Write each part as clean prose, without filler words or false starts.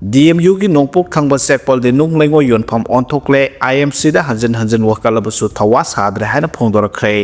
DMU की नोंपोक थंगबा सेक्पल दे नुंग लेंगो योनफम ऑनथोकले IMC दा हंजन हंजन वकालबसु थवा साद्रे हाना फोंदोरखरे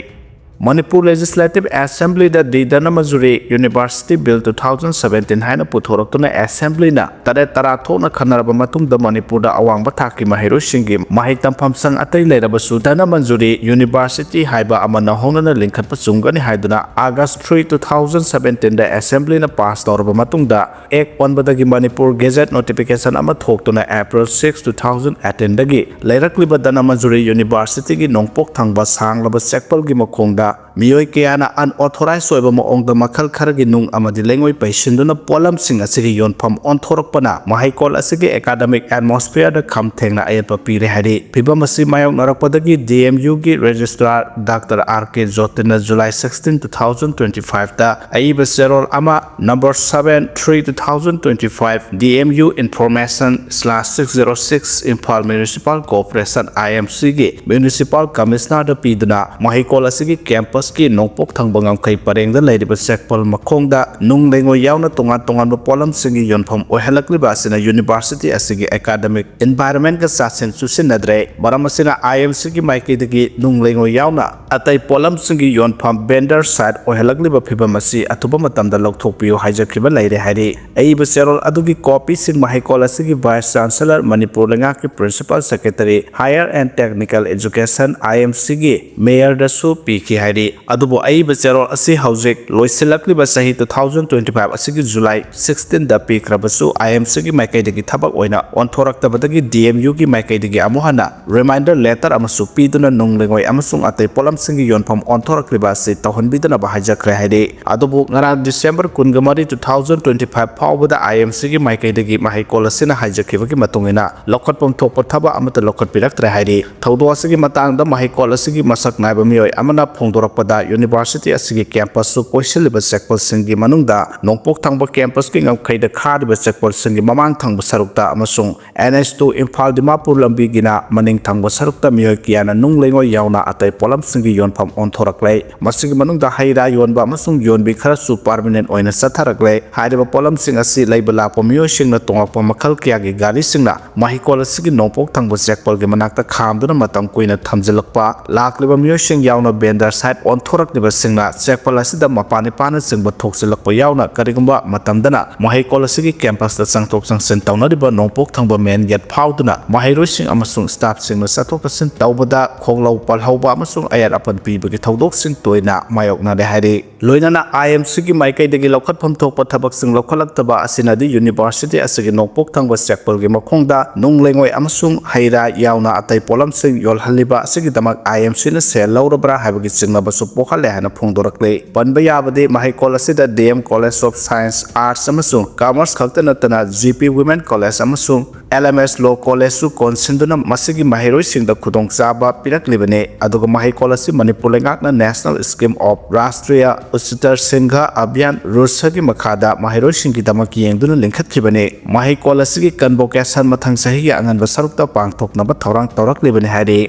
Manipur Legislative Assembly da Didana Mazuri University Bill 2017 haina puthoroktuna Assembly na tare tarathona khanaraba matung da Manipur da awang bathaki mahiro singi mahik tampham sang atai leraba sudana Manjuri University haiba amana honana linkhat pachungani haiduna August 3 2017 da Assembly na pass toraba matung da ek onbadagi Manipur Gazette notification ama thoktuna April 6 2018 dagi leirakliba dana Manjuri University gi nongpok thangba sanglaba sekpal gi mokhongda Miyoi kayana unauthorized soiba maongda makhal kharagi nung amadi lengoi paisinduna polam sing asigi yonpham onthorakpana mahaikol asigi academic atmosphere da kham thengna ayatpa pire hari phibam asi mayok narakpadagi DMU gi registrar Dr. R.K. Jotina July 16 2025 da aiba serol ama number 7 3 2025 DMU information/606 Imphal Municipal Corporation IMC gi Municipal Commissioner da piduna mahaikol asigi campus ki nongpok thangbangam khai parengda leiriba sekpal makhongda nung lengo yauna tongan polam singi yonpham ohelakliba asina university asigi academic environment ka sasen susinadre baramasina IMC ki maikidagi nung lengo yauna atai polam singi yonpham vendor side ohelakliba phibamasi atuba matamda lokthokpiyo haijakriba leire hari aiba serol adugi copy sin mahikol asigi vice chancellor Manipur lenga ki principal secretary higher and technical education IMC gi mayor da su piki hari adubo aiba serol asi haujek loisilakliba sahi 2025 asigi July 16 da pikrabasu IMC gi maikaidagi thabak oina onthoraktabadagi DMU gi maikaidagi amuhana reminder letter amasu piduna nunglengoi amasung atai polam singi yonpham onthorakliba si tawhanbidana bahajakre haide adubo ngara December 13 2025 phawbada IMC gi maikaidagi mahikolasina hajakibagi matungina lokhatpam thokpa thaba amata lokhatpiraktre haide thawdo asigi matangda mahikolasigi masak naiba miyoi amana phongdorakpada University asigi campus su poisiliba sekpal singi manungda nongpok thangba campus ki ngamkhaida khariba sekpal singi mamang thangba sarukta amasung NH2 Imphal Dimapur lambi gina maning thangba sarukta miyoi kiana nunglengo yauna atai polam singi yonpham onthoraklei masigi manungda haira yonba amasung yonbi khara su permanent oina satharaklei haiba polam sing asi leiba lakpa miyoi singna tongakpa makhal kya gi gari singna mahikol asigi nongpok thangba sekpal gi manakta khamduna matam kuina thamjalakpa lakliba miyoi sing yauna bender side onthorakliba singna sekpal asida mapani pana singba thoksilakpa yauna karigumba matamdana mahikol asigi campus da sangthok sangsin tawnariba nongpok thangba main gate phawduna mahairoi sing amasung staff singna sathok kasin tawbada khonglau palhauba amasung ayat apan pibagi thodok sing toina mayokna de hari loinana IMC gi maikaidagi lokhatpham thokpa thabak sing lokhalaktaba asinadi university asigi nongpok thangba sekpal gi makhongda nunglengoi amasung haira yauna atai polam sing yolhaliba asigi damak IMC na sel laurabra habagi singnaba su pokhale hana phongdorakle panba yabade mahikol asida DM College of Science Arts amasung Commerce khakta natana GP Women College amasung LMS Law College su konsinduna masigi mahiroi singda khudong chaba piraklibane aduga mahikol asi Manipur lengakna National Scheme of Rashtriya Uchitar Singha Abhiyan Rusagi makhada mahiroi singi damak yengduna linkhathibane mahikol asigi convocation mathang sahi angan basarukta pangthoknaba thorang toraklibane hari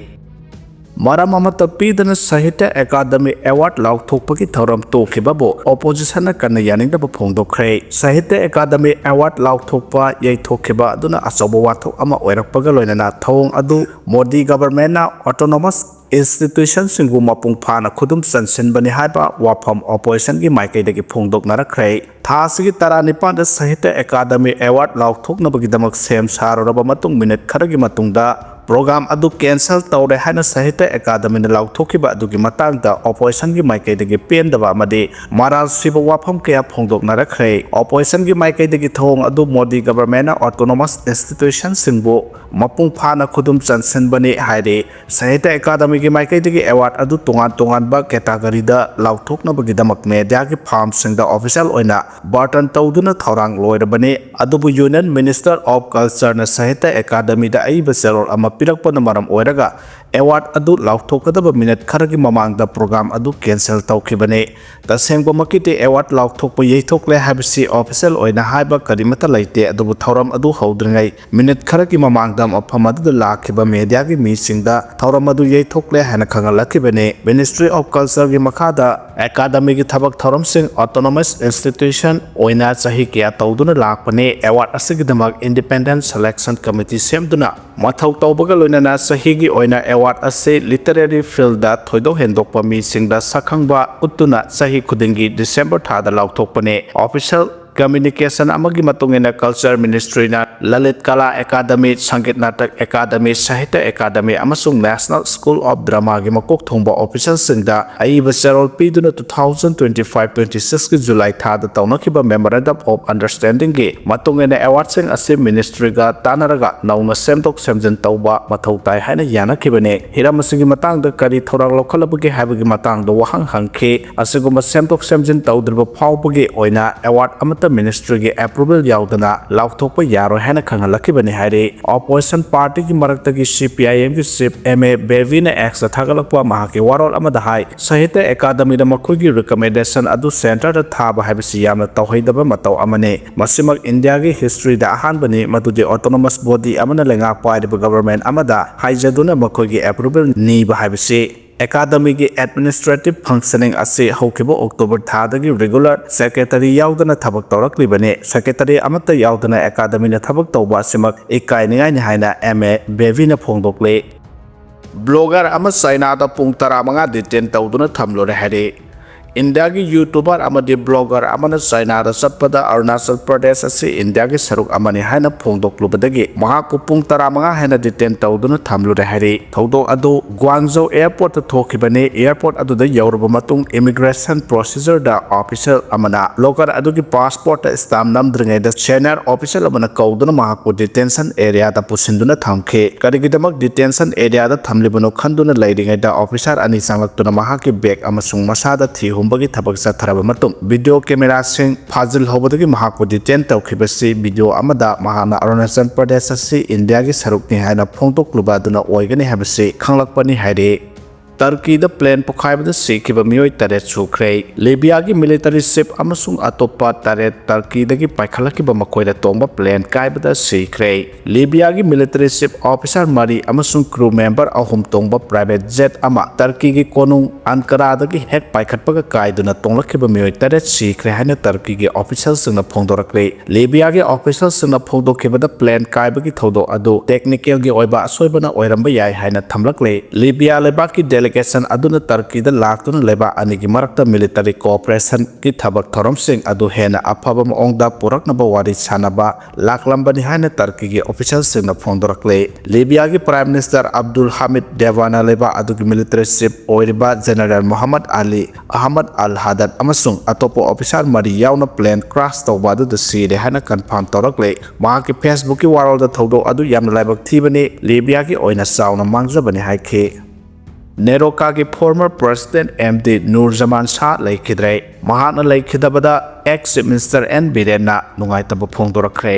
Maram amata pidana Sahitya Academy Award lauthokpagi thoram tokibabo opposition na kana yaningda phongdokre Sahitya Academy Award lauthokpa yaithokhiba aduna asoba wathok ama oirakpaga loinana thong adu Modi government na autonomous institution singu mapung phana khudum sansinbani haiba wafam opposition gi maikaidagi phongdoknarakre thasigi taranipa da Sahitya Academy Award lauthoknabagi damak sem saroraba matung minute kharagi matungda program adu cancel tawre hana Sahitya Academy na lauthokhiba adugi matangda opposition gi maikaidagi pendaba amadi maral siba wafam kaya phongdoknarakre opposition gi maikaidagi thong adu Modi government na autonomous institution singbu mapung phana khudum sansinbani haire Sahitya Academy gi maikaidagi award adu tongan ba category da lauthoknabagi damak media gi farm singda official oina barton tawduna thorang loirabani adubu Union Minister of Culture na Sahitya Academy da aiba serol ama pirakpana maram oiraga award adu lauthokadaba minute kharagi mamangda program adu cancel tawkhibane tasengba makite award lauthokpa yeithokle habisi official oina haiba karimata laite adubu thoram adu howdringai minute kharagi mamangda mafam adu lakhiba media gi misingda thoram adu yeithokle hana khangalakibane Ministry of Culture gi makhada academy gi thabak thoram sing autonomous institution oina chahi kya tawduna lakpane award asigidamak independent selection committee semduna mathau tawbaga loinana chahi gi oina award ase literary field da thoido hendokpa mi singda sakhangba utuna chahi khudingi December thada lauthokpane official communication amagi matungena culture ministry na Lalit Kala Academy Sangit Natak Academy Sahitya Academy amasung National School of Drama gi makok thongba official singda aiba charol piduna 2025-26 gi July thada tawnakhiba memorandum of understanding gi matungena award sing ase ministry ga tanaraga nauna semtok semjin tawba mathau tai haina yanakhibane hiramasigi matangda kari thorang lokhalabagi habagi matangda wahang hangkhe asiguma semtok semjin tawdriba phawbagi oina award amata ministry gi approval yaudana lauthokpa yaro hena khangalakibani haire opposition party gi marakta gi CPIM gi chief MA Bevina X thagalakpa mahaki warol amada hai Sahitya Academy da makhogi recommendation adu center da thaba habisi yamna tawhaidaba mataw amane masimak India gi history da ahanbani madudi autonomous body amana lenga pairiba government amada haijaduna makhogi approval ni ba habisi Academy gi administrative functioning ase haukibo October thadagi regular secretary yaudana thabak tawraklibane secretary amata yaudana academy na thabak tawba simak ikai ningai ni haina MA Bevina phongdokle blogger ama China da pung 15 detain tawduna thamlore hare India gi YouTuber amadi blogger amana China da satpada Arunachal Pradesh ase India gi saruk amani haina phongdoklubadagi mahaku pung 15 haina detain tawduna thamlure hare thawdok adu Guangzhou airport ta thokibane airport adu da yauraba matung immigration procedure da official amana blogger adu gi passport ta stamp namdringai da senior official amana kauduna mahaku detention area da pusinduna thamkhe karigidamak detention area da thamlibano khanduna lairingai da officer ani sangaktuna mahaki bag amasung masada thi humbagi thabak satharaba matung video camera sing phajil hobadagi mahaku detain tawkhibasi video amada mahana Arunachal Pradesh ase India gi saruk ni haina phongtoklubba duna oigani habasi khanglakpani haire Turkey da plane Pokhaibada sikhiba mioi taret sokhre Libya gi military ship amasung atopa taret Turkey dagi paikhalakhiba makoida tongba plane kaibada sikhre Libya gi military ship officer mari amasung crew member ahum tongba private jet ama Turkey gi konung Ankara dagi hek paikhatpaga kaiduna tonglakhiba mioi taret sikhre haina Turkey gi official singna phongdorakle Libya gi official singna phongdokhibada plane kaibagi thodo adu technical gi oiba asoibana oiramba yai haina thamlakle Libya lebaki delegation aduna Turkey da laktuna leba anigi marakta military cooperation ki thabak thorom sing adu hena afaba maongda puraknaba wari sanaba laklambani haina Turkey gi official singna phongdorakle Libya gi prime minister Abdul Hamid Devana leba adu gi military chief oiriba general Muhammad Ali Ahmad Al Haddad amasung atopo officer mari yauna plane crash tawba adu da sire haina confirm tawrakle mahaki Facebook ki warol da thodo adu yamna laibak thibani Libya gi oina sauna mangjabani haikhe Neroka ki former president MD Nurjaman Shah laikhidre mahana laikhidabada ex minister N Biren na nungaitaba phongdorakre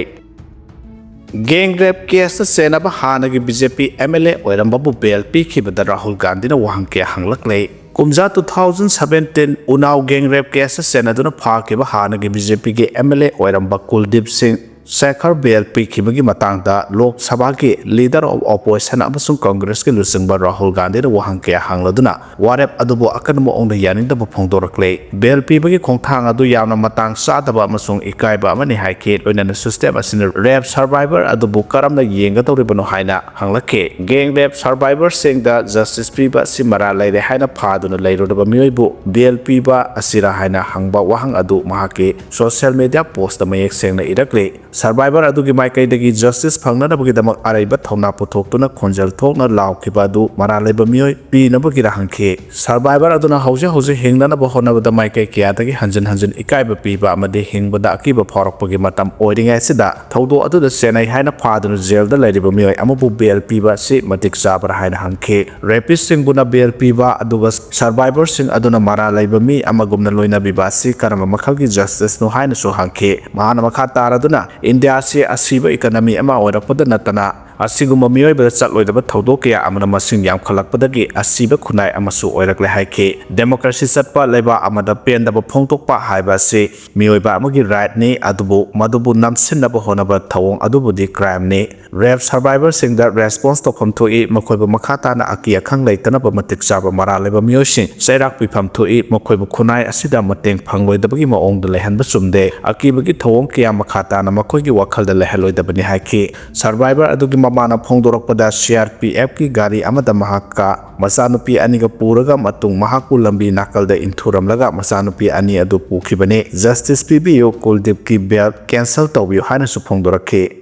gang rape case senaba hanagi BJP MLA oirambabu bail pikhibada Rahul Gandhi na wahangke hanglakle Kumja 2017 Unnao gang rape case senaduna phakiba hanagi BJP ki MLA oiramba Kuldip Singh Shekhar bail pikhibagi matangda Lok Sabha ki leader of opposition amasung Congress ki lusingba Rahul Gandhi na wahangke hangladuna warep adubo akanmo ongda yaningdaba phongdorakle bail pibagi khongthang adu yamna matang sadaba amasung ikaiba amani haike oinana system asina rape survivor adubo karamna yenga tawribano haina hanglake gang rape survivor singda justice piba simara laire haina phaduna lairodaba mioibu bail piba asira haina hangba wahang adu mahake social media post mayek sengna irakle survivor adugi maikaidagi justice phangnanabagi damak araiba thona puthokuna khonjal thokna laukhiba adu maralaiba mioi pinabagi rahangkhe survivor aduna hauze hingnanaba honabada maikai kiyadagi hanjin ikaiba piba amade hingbada akiba phorakpagi matam oiringai sida thaudo aduda senai haina phaduna jail da lairiba mioi amabu bail piba si matik sabra haina hangkhe rapist singbuna bail piba aduga survivor sing aduna maralaiba mi amagumna loina bibasi karama makhalgi justice no haina so hangkhe mahana makha taraduna India se asiba economy ama oirapada natana ꯑꯁꯤꯒꯨꯝꯕ ꯃꯤꯑꯣꯏꯕꯗ ꯆꯠꯂꯣꯏꯗꯕ ꯊꯧꯗꯣꯛ ꯀꯌꯥ ꯑꯃꯅ ꯃꯁꯤꯡ ꯌꯥꯝꯈꯠꯂꯛꯄꯗꯒꯤ ꯑꯁꯤꯕ ꯈꯨꯟꯅꯥꯏ ꯑꯃꯁꯨ ꯑꯣꯏꯔꯛꯂꯦ ꯍꯥꯏꯈꯤ꯫ ꯗꯦꯃꯣꯀ꯭ꯔꯦꯁꯤ ꯆꯠꯄ ꯂꯩꯕꯥꯛ ꯑꯃꯗ ꯄꯦꯟꯗꯕ ꯐꯣꯡꯗꯣꯛꯄ ꯍꯥꯏꯕ ꯑꯁꯤ ꯃꯤꯑꯣꯏꯕ ꯑꯃꯒꯤ ꯔꯥꯏꯠꯅꯤ, ꯑꯗꯨꯕꯨ ꯃꯗꯨꯕꯨ ꯅꯝꯁꯤꯟꯅꯕ ꯍꯣꯠꯅꯕ ꯊꯧꯑꯣꯡ ꯑꯗꯨꯕꯨꯗꯤ ꯀ꯭ꯔꯥꯏꯝꯅꯤ꯫ ꯔꯦꯞ ꯁꯔꯚꯥꯏꯚꯔꯁꯤꯡꯗ ꯔꯦꯁꯄꯣꯟꯁ ꯇꯧꯐꯝ ꯊꯣꯛꯏ, ꯃꯈꯣꯏꯕꯨ ꯃꯈꯥ ꯇꯥꯅ ꯑꯀꯤ ꯑꯈꯪ ꯂꯩꯇꯅꯕ ꯃꯇꯤꯛ ꯆꯥꯕ ꯃꯔꯥꯜ ꯂꯩꯕ ꯃꯤꯑꯣꯏꯁꯤꯡ ꯆꯩꯔꯥꯛ ꯄꯤꯐꯝ ꯊꯣꯛꯏ, ꯃꯈꯣꯏꯕꯨ ꯈꯨꯟꯅꯥꯏ ꯑꯁꯤꯗ ꯃꯇꯦꯡ ꯐꯪꯂꯣꯏꯗꯕꯒꯤ ꯃꯑꯣꯡꯗ ꯂꯩꯍꯟꯕ ꯆꯨꯝꯗꯦ꯫ ꯑꯀꯤꯕꯒꯤ ꯊꯧꯑꯣꯡ ꯀꯌꯥ ꯃꯈꯥ ꯇꯥꯅ ꯃꯈꯣꯏꯒꯤ ꯋꯥꯈꯜꯗ ꯂꯩꯍꯜꯂꯣꯏꯗꯕꯅꯤ ꯍꯥꯏꯈꯤ꯫ ꯁꯔꯚꯥꯏꯚꯔ ꯑꯗꯨꯒꯤ ꯃꯃꯥꯅ ꯐꯣꯡꯗꯣꯔꯛꯄꯗ CRPFꯀꯤ ꯒꯥꯔꯤ ꯑꯃꯗ ꯃꯍꯥꯛꯀ ꯃꯆꯥꯅꯨꯄꯤ ꯑꯅꯤꯒ ꯄꯨꯔꯒ ꯃꯇꯨꯡ ꯃꯍꯥꯛꯄꯨ ꯂꯝꯕꯤ ꯅꯥꯀꯜꯗ ꯏꯟꯊꯨꯔꯝꯂꯒ ꯃꯆꯥꯅꯨꯄꯤ ꯑꯅꯤ ꯑꯗꯨ ꯄꯨꯈꯤꯕꯅꯤ꯫ ꯖꯁꯇꯤꯁ ꯄꯤꯕꯤꯌꯨ, ꯀꯨꯜꯗꯤꯞꯀꯤ ꯕꯦꯜ ꯀꯦꯟꯁꯦꯜ ꯇꯧꯕꯤꯌꯨ ꯍꯥꯏꯅꯁꯨ ꯐꯣꯡꯗꯣꯔꯛꯈꯤ꯫